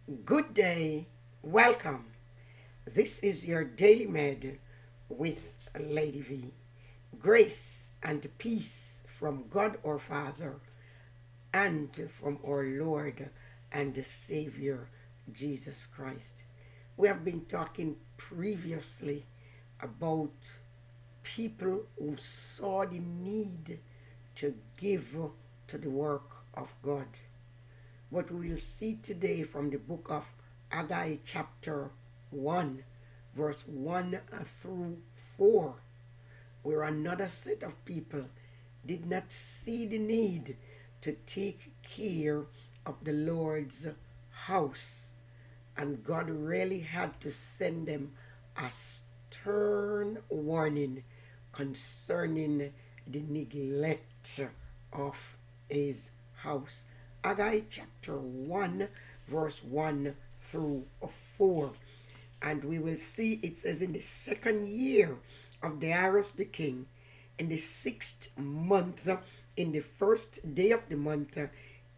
Good day, welcome. This is your Daily Med with Lady V. Grace and peace from God our Father and from our Lord and Savior Jesus Christ. We have been talking previously about people who saw the need to give to the work of God. What we will see today from the book of Haggai chapter 1, verse 1 through 4, where another set of people did not see the need to take care of the Lord's house. And God really had to send them a stern warning concerning the neglect of his house. Haggai chapter 1, verse 1 through 4. And we will see it says, in the second year of Darius the king, in the 6th month, in the first day of the month,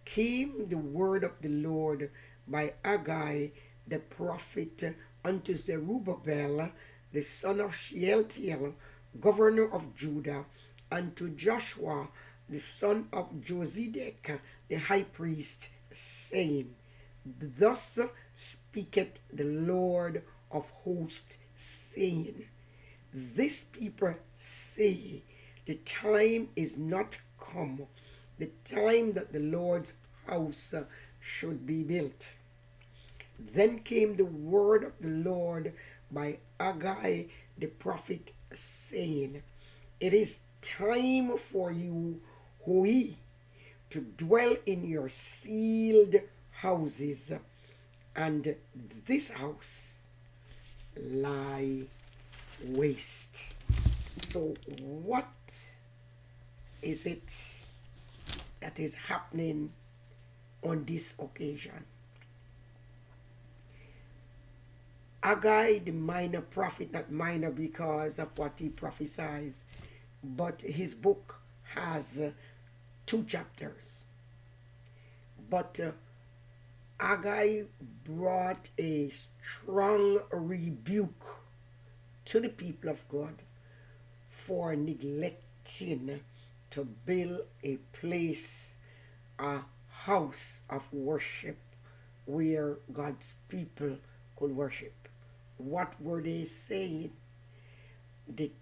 came the word of the Lord by Haggai the prophet unto Zerubbabel, the son of Shealtiel, governor of Judah, and to Joshua, the son of Josedek, the high priest, saying, Thus speaketh the Lord of hosts, saying, This people say, the time is not come, the time that the Lord's house should be built. Then came the word of the Lord by Haggai the prophet, saying, It is time for you, Hoi, to dwell in your sealed houses, and this house lie waste. So what is it that is happening on this occasion? Haggai, the minor prophet, not minor because of what he prophesies, but his book has 2 chapters. But Haggai brought a strong rebuke to the people of God for neglecting to build a place, a house of worship where God's people could worship. What were they saying? The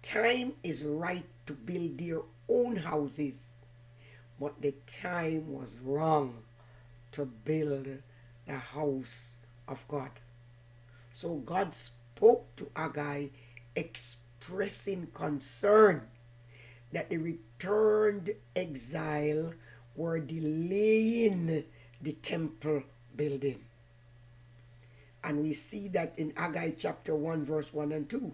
time is right to build their own houses, but the time was wrong to build the house of God. So God spoke to Haggai, expressing concern that the returned exile were delaying the temple building. And we see that in Haggai chapter 1, verse 1 and 2.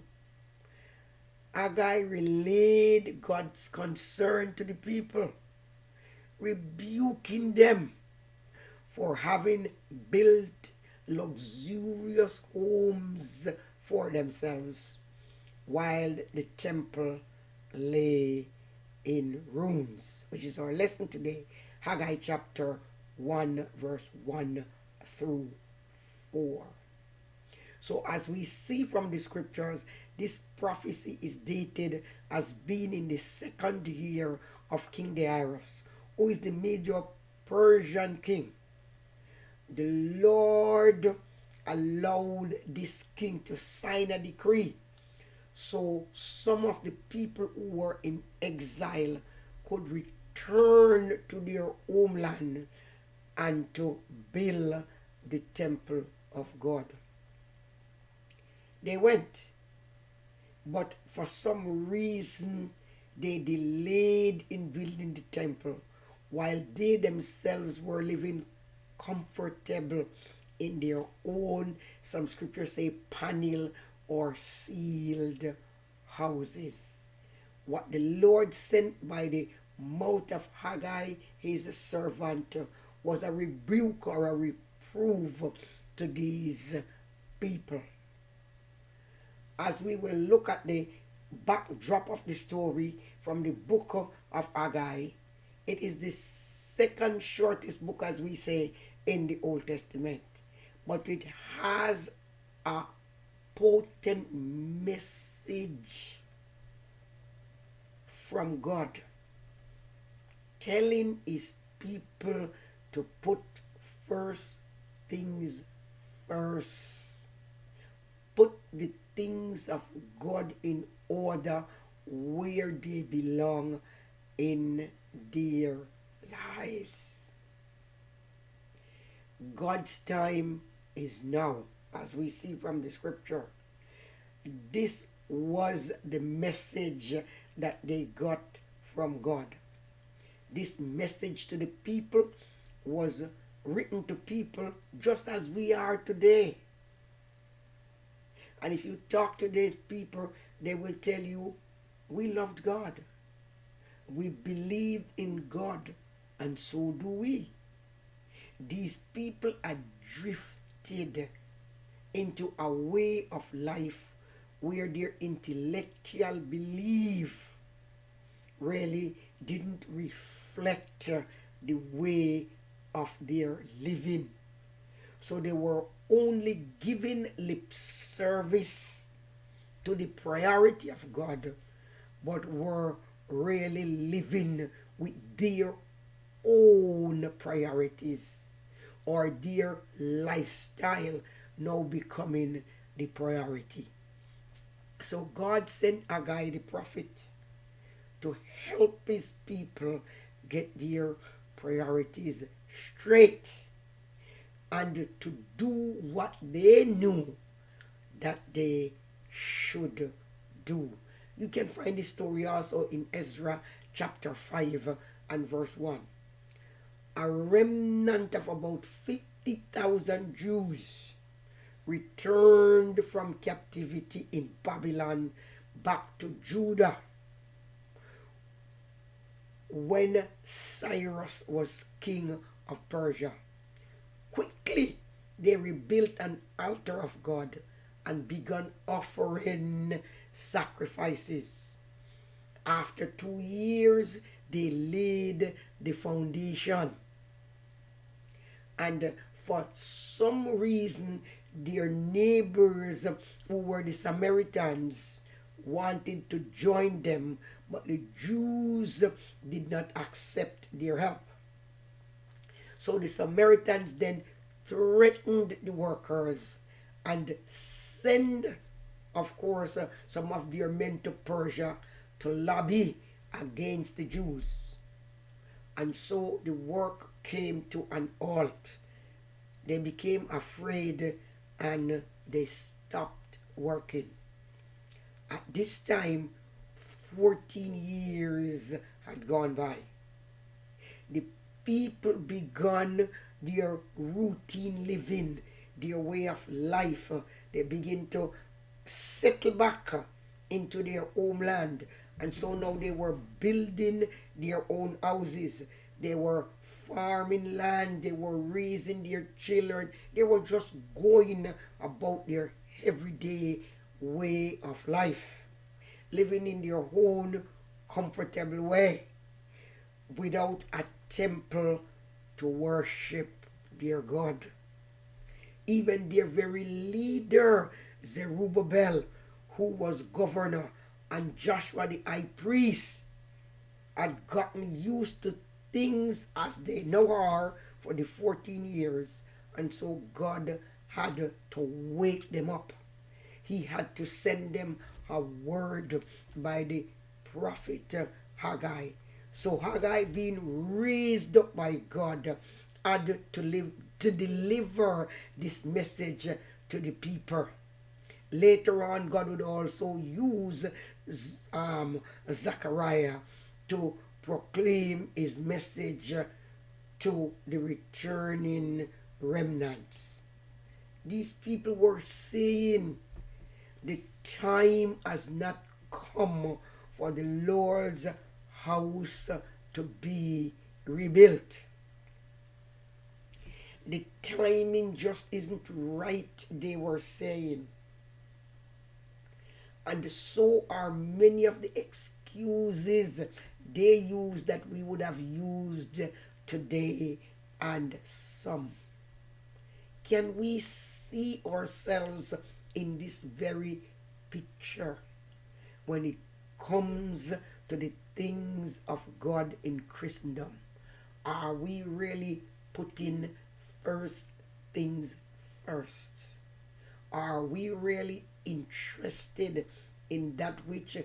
Haggai relayed God's concern to the people, rebuking them for having built luxurious homes for themselves while the temple lay in ruins, which is our lesson today, Haggai chapter 1, verse 1 through 4. So as we see from the scriptures, this prophecy is dated as being in the 2nd year of King Darius, who is the major Persian king. The Lord allowed this king to sign a decree so some of the people who were in exile could return to their homeland and to build the temple of God. They went, but for some reason they delayed in building the temple while they themselves were living comfortable in their own, some scriptures say, panel or sealed houses. What the Lord sent by the mouth of Haggai, his servant, was a rebuke or a reproof to these people. As we will look at the backdrop of the story from the book of Haggai, it is the second shortest book, as we say, in the Old Testament. but it has a potent message from God telling his people to put first things first. Put the things of God in order where they belong in their lives. God's time is now, as we see from the scripture. This was the message that they got from God. This message to the people was written to people just as we are today. And if you talk to these people, they will tell you, we loved God. We believed in God, and so do we. These people are drifted into a way of life where their intellectual belief really didn't reflect the way of their living. So they were only giving lip service to the priority of God, but were really living with their own priorities, or their lifestyle now becoming the priority. So God sent Haggai the prophet to help his people get their priorities straight and to do what they knew that they should do. You can find this story also in Ezra chapter 5 and verse 1. A remnant of about 50,000 Jews returned from captivity in Babylon back to Judah when Cyrus was king of Persia. Quickly they rebuilt an altar of God and began offering sacrifices. After 2 years, they laid the foundation. And for some reason, their neighbors, who were the Samaritans, wanted to join them, but the Jews did not accept their help. So the Samaritans then threatened the workers and sent, of course, some of their men to Persia to lobby against the Jews. And so the work came to an halt. They became afraid and they stopped working. At this time, 14 years had gone by. The people began their routine living, their way of life. They begin to settle back into their homeland. And so now they were building their own houses. They were farming land. They were raising their children. They were just going about their everyday way of life, living in their own comfortable way, without a temple to worship their God. Even their very leader, Zerubbabel, who was governor, and Joshua the high priest, had gotten used to things as they now are for the 14 years. And so God had to wake them up. He had to send them a word by the prophet Haggai. So Haggai, being raised up by God, had to deliver this message to the people. Later on, God would also use Zechariah to proclaim his message to the returning remnants. These people were saying, the time has not come for the Lord's house to be rebuilt. The timing just isn't right, they were saying. And so are many of the excuses they use that we would have used today, and some can we see ourselves in this very picture when it comes to the things of God in Christendom? Are we really putting first things first? Are we really interested in that which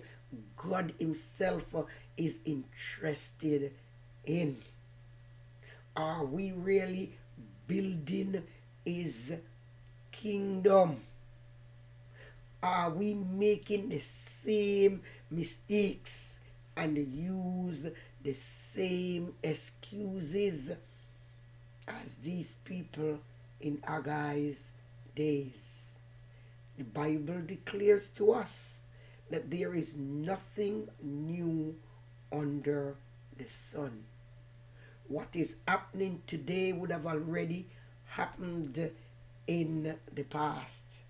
God Himself is interested in? Are we really building His kingdom? Are we making the same mistakes and use the same excuses as these people in Haggai's days? The Bible declares to us that there is nothing new under the sun. What is happening today would have already happened in the past.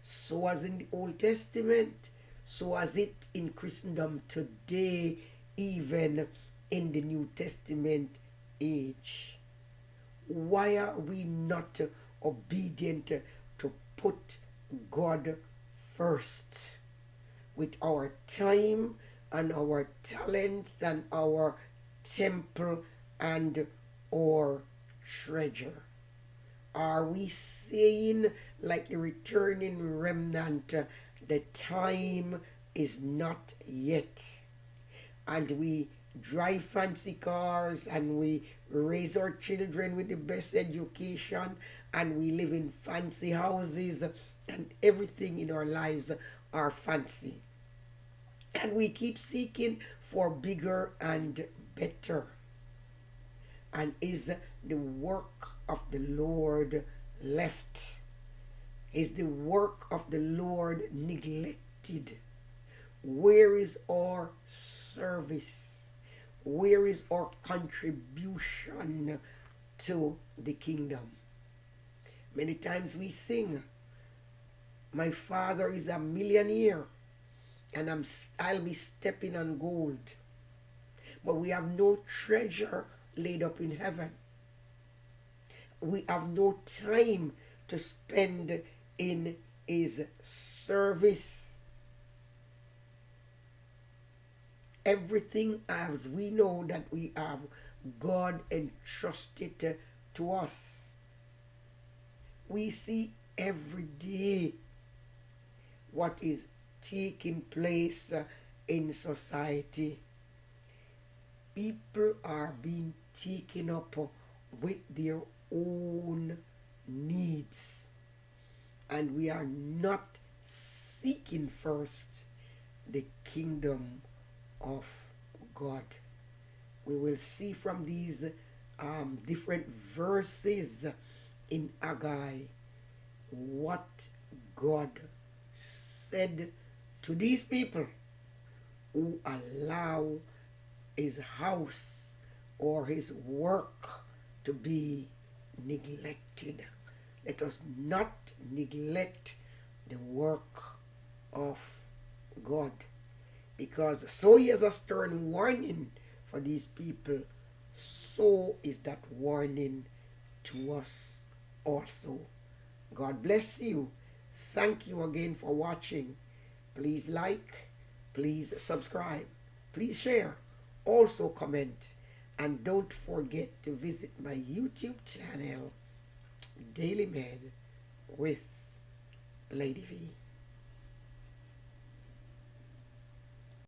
So as in the Old Testament, so as it in Christendom today, even in the New Testament age. Why are we not obedient to put God first with our time and our talents and our temple and our treasure? Are we saying, like the returning remnant, the time is not yet? And we drive fancy cars and we raise our children with the best education and we live in fancy houses and everything in our lives are fancy. And we keep seeking for bigger and better. And is the work of the Lord left? Is the work of the Lord neglected? Where is our service? Where is our contribution to the kingdom? Many times we sing, my father is a millionaire and I'll be stepping on gold. But we have no treasure laid up in heaven. We have no time to spend in His service. Everything as we know that we have, God entrusted to us. We see every day what is taking place in society. People are being taken up with their own needs, and we are not seeking first the kingdom of God. We will see from these different verses in Haggai what God said to these people who allow His house or His work to be neglected. Let us not neglect the work of God, because so He has a stern warning for these people, so is that warning to us also. God bless you. Thank you again for watching. Please like, please subscribe, please share, also comment, and don't forget to visit my YouTube channel, Daily Med with Lady V.